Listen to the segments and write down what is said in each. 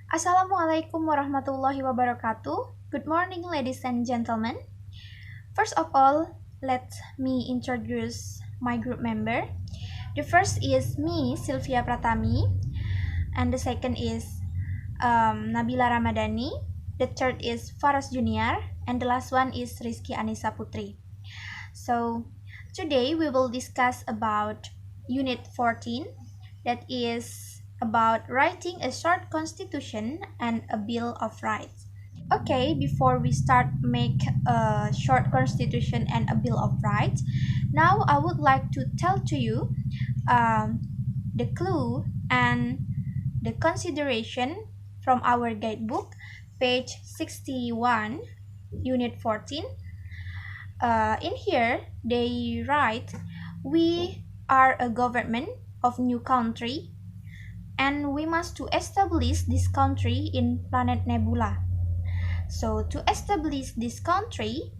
Assalamualaikum warahmatullahi wabarakatuh. Good morning, ladies and gentlemen. First of all, let me introduce my group member. The first is me, Silvia Pratami, and the second is Nabila Ramadhani. The third is Farras Juniar, and the last one is Riski Annisa Putri. So today we will discuss about Unit 14, that is about writing a short constitution and a Bill of Rights. Okay, before we start make a short constitution and a Bill of Rights, now I would like to tell to you um, the clue and the consideration from our guidebook, page 61, Unit 14. In here, they write, we are a government of new country and we must to establish this country in planet Nebula. So to establish this country,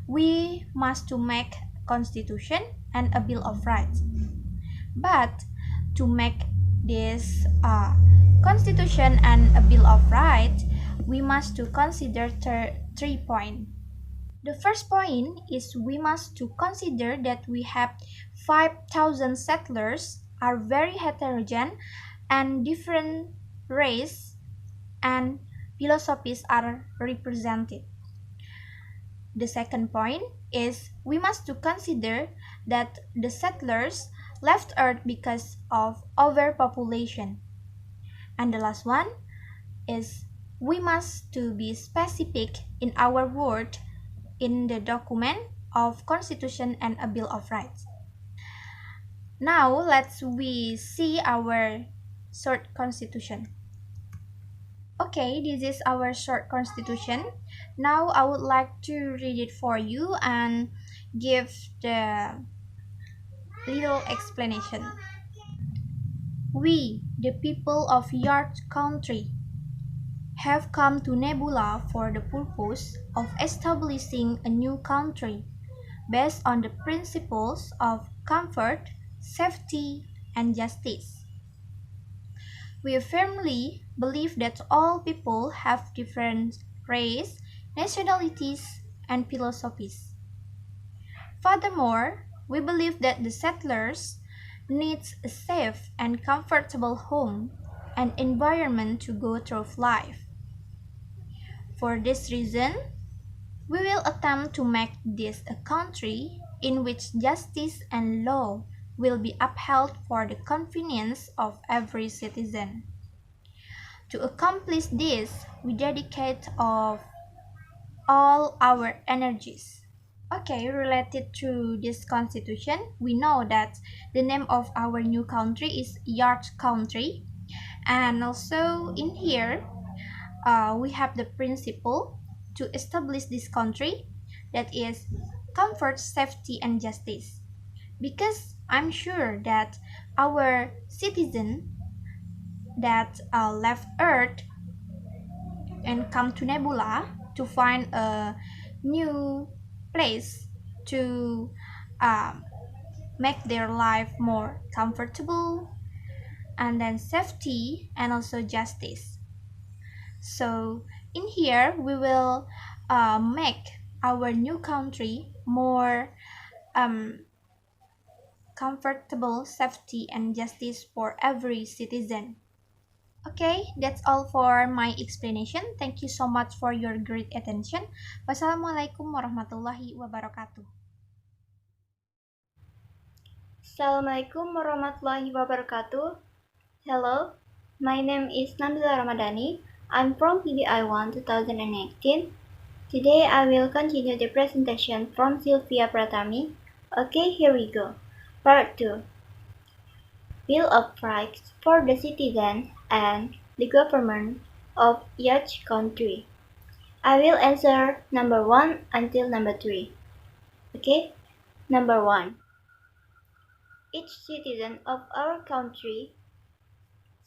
we must to make constitution and a bill of rights. But to make this constitution and a bill of rights, we must to consider 3 points. The first point is we must to consider that we have 5,000 settlers are very heterogeneous and different race and philosophies are represented. The second point is we must to consider that the settlers left Earth because of overpopulation. And the last one is we must to be specific in our word in the document of Constitution and a Bill of Rights. Now let's we see our short constitution. Okay, this is our short constitution. Now I would like to read it for you and give the little explanation. We, the people of Yard Country, have come to Nebula for the purpose of establishing a new country based on the principles of comfort, safety, and justice. We firmly believe that all people have different race, nationalities, and philosophies. Furthermore, we believe that the settlers need a safe and comfortable home and environment to go through life. For this reason, we will attempt to make this a country in which justice and law will be upheld for the convenience of every citizen. To accomplish this, we dedicate of all our energies. Okay, related to this constitution, we know that the name of our new country is Yard Country, and also in here we have the principle to establish this country, that is comfort, safety, and justice. Because I'm sure that our citizen that left Earth and come to Nebula to find a new place to make their life more comfortable, and then safety and also justice. So in here we will make our new country more comfortable, safety, and justice for every citizen. Okay, that's all for my explanation. Thank you so much for your great attention. Wassalamualaikum warahmatullahi wabarakatuh. Assalamualaikum warahmatullahi wabarakatuh. Hello, my name is Nabila Ramadhani. I'm from PBI 1 2018. Today I will continue the presentation from Silvia Pratami. Okay, here we go. Part 2. Bill of Rights for the Citizen and the Government of each country. I will answer number 1 until number 3. Okay, number 1. Each citizen of our country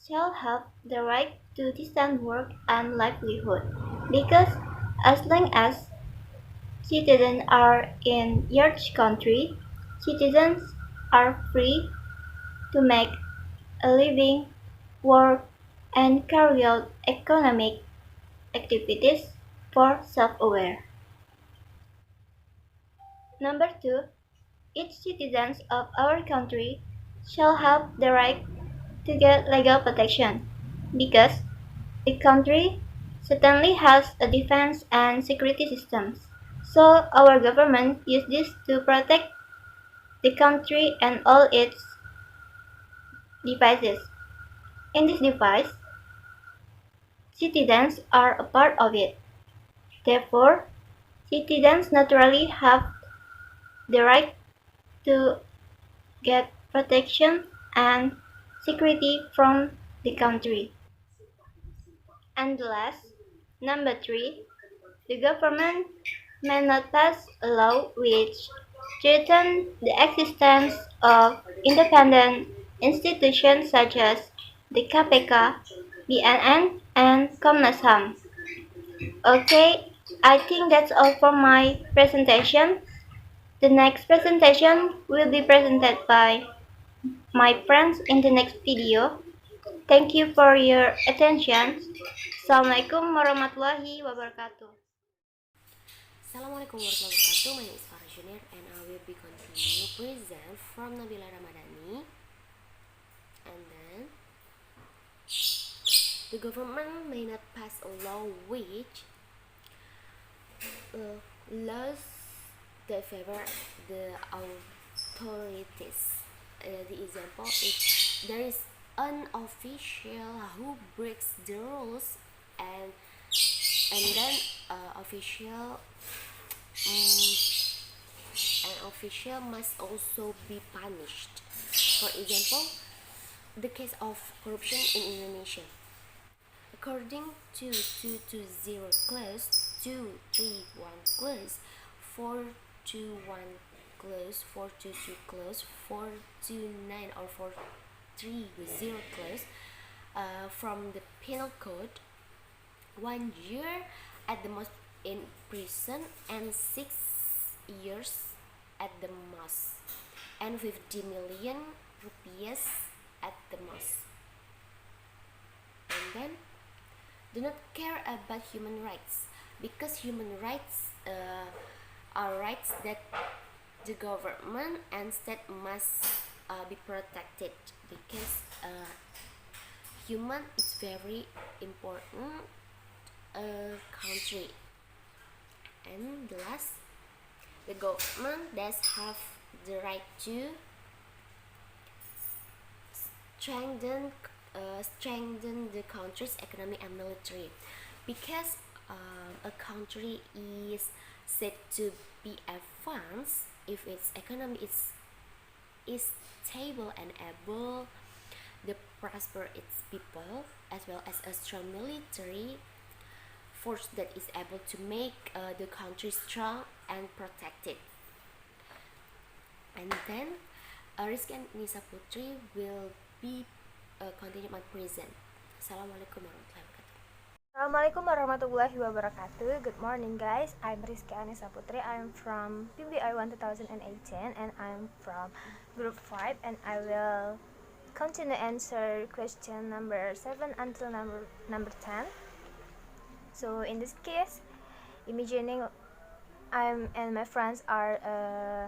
shall have the right to decent work and livelihood, because as long as citizens are in each country, citizens are free to make a living, work, and carry out economic activities for self-aware. Number 2, each citizen of our country shall have the right to get legal protection because the country certainly has a defense and security systems. So our government use this to protect the country and all its devices. In this device, citizens are a part of it. Therefore, citizens naturally have the right to get protection and security from the country. And last, number 3, the government may not pass a law which threatens the existence of independent institutions such as the KPK, BNN, and Komnas HAM. Okay, I think that's all for my presentation. The next presentation will be presented by my friends in the next video. Thank you for your attention. Assalamualaikum warahmatullahi wabarakatuh. Assalamualaikum warahmatullahi wabarakatuh. My name is Farras Juniar and I will be continue present from Nabila Ramadhani. And then the government may not pass a law which laws that favor the authorities. The example is there is an official who breaks the rules and then official an official must also be punished. For example, the case of corruption in Indonesia. According to 220 clause, 231 clause, 421 clause, 422 clause, 429 or 430 clause from the penal code, 1 year at the most in prison and 6 years at the most, and 50 million rupees at the most. And then do not care about human rights because human rights are rights that the government and state must be protected because human is very important country. And the last, the government does have the right to strengthen the country's economy and military because a country is said to be advanced if its economy is stable and able to prosper its people, as well as a strong military force that is able to make the country strong and protected. And then Riski and Annisa Putri will be continue my present. Assalamualaikum warahmatullahi wabarakatuh. Assalamualaikum warahmatullahi wabarakatuh. Good morning guys, I'm Riski Annisa Putri. I'm from PBI 1 2018 and I'm from group 5 and I will continue answer question number 7 until number 10. So in this case, imagining I'm and my friends are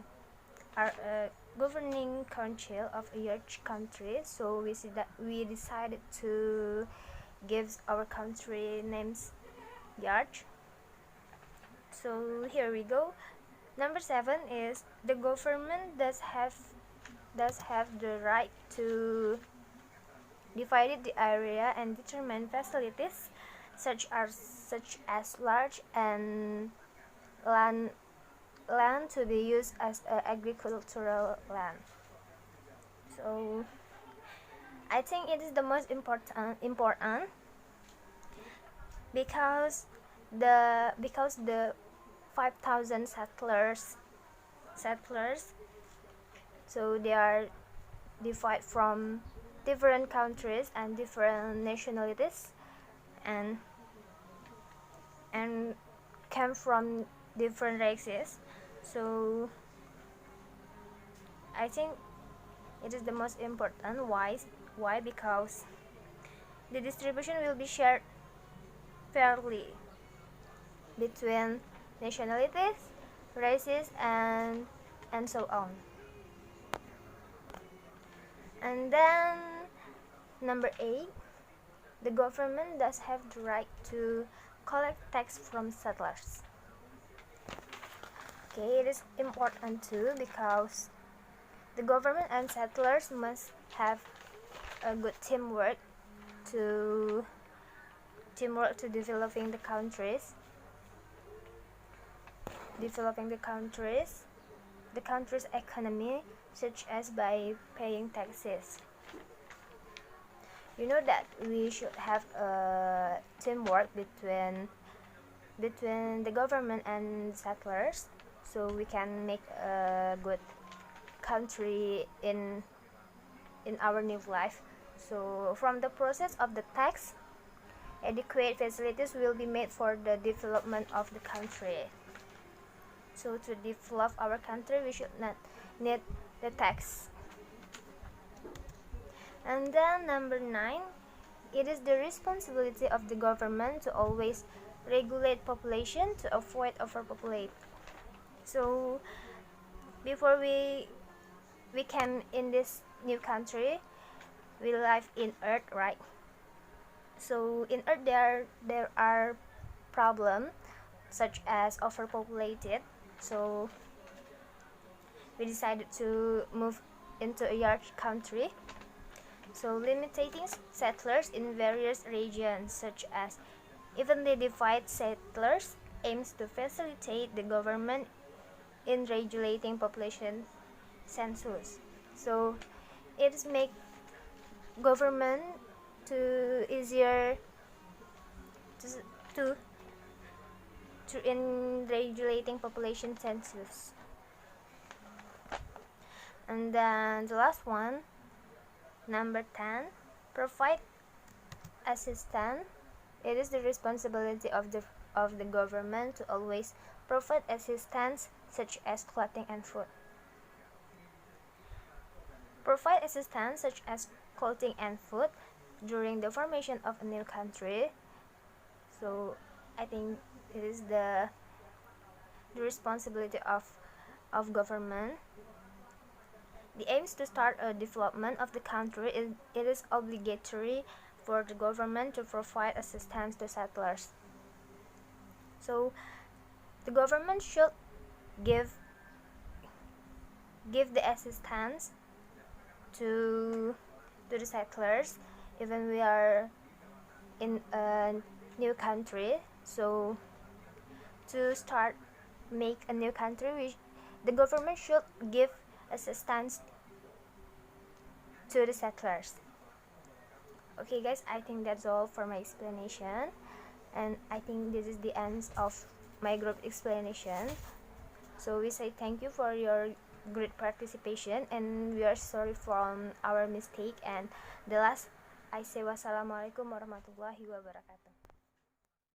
governing council of a huge country, so we decided to give our country names Yarch. So here we go. Number 7 is the government does have the right to divide the area and determine facilities such as large and land to be used as agricultural land. So I think it is the most important because the 5,000 settlers, so they are divided from different countries and different nationalities and came from different races. So I think it is the most important. Why? Because the distribution will be shared fairly between nationalities, races, and so on. And then number 8, the government does have the right to collect tax from settlers. Okay, it is important too because the government and settlers must have a good teamwork to developing the countries, the country's economy, such as by paying taxes. You know that we should have a teamwork between the government and settlers, so we can make a good country in our new life. So from the process of the tax, adequate facilities will be made for the development of the country. So to develop our country, we should not need the tax. And then number 9, it is the responsibility of the government to always regulate population to avoid overpopulate. So before we came in this new country, we live in Earth, right? So in Earth there are problems such as overpopulated. So we decided to move into a large country. So limiting settlers in various regions, such as evenly divided settlers, aims to facilitate the government in regulating population census. So it make government to easier to in regulating population census. And then the last one, number 10, provide assistance. It is the responsibility of the government to always provide assistance such as clothing and food. Provide assistance such as clothing and food during the formation of a new country. So I think it is the responsibility of government. The aims to start a development of the country it is obligatory for the government to provide assistance to settlers. So the government should give the assistance to the settlers even we are in a new country. So to start make a new country, the government should give assistance to the settlers. Okay guys, I think that's all for my explanation, and I think this is the end of my group explanation. So we say thank you for your great participation, and we are sorry from our mistake. And the last, I say wassalamualaikum warahmatullahi wabarakatuh.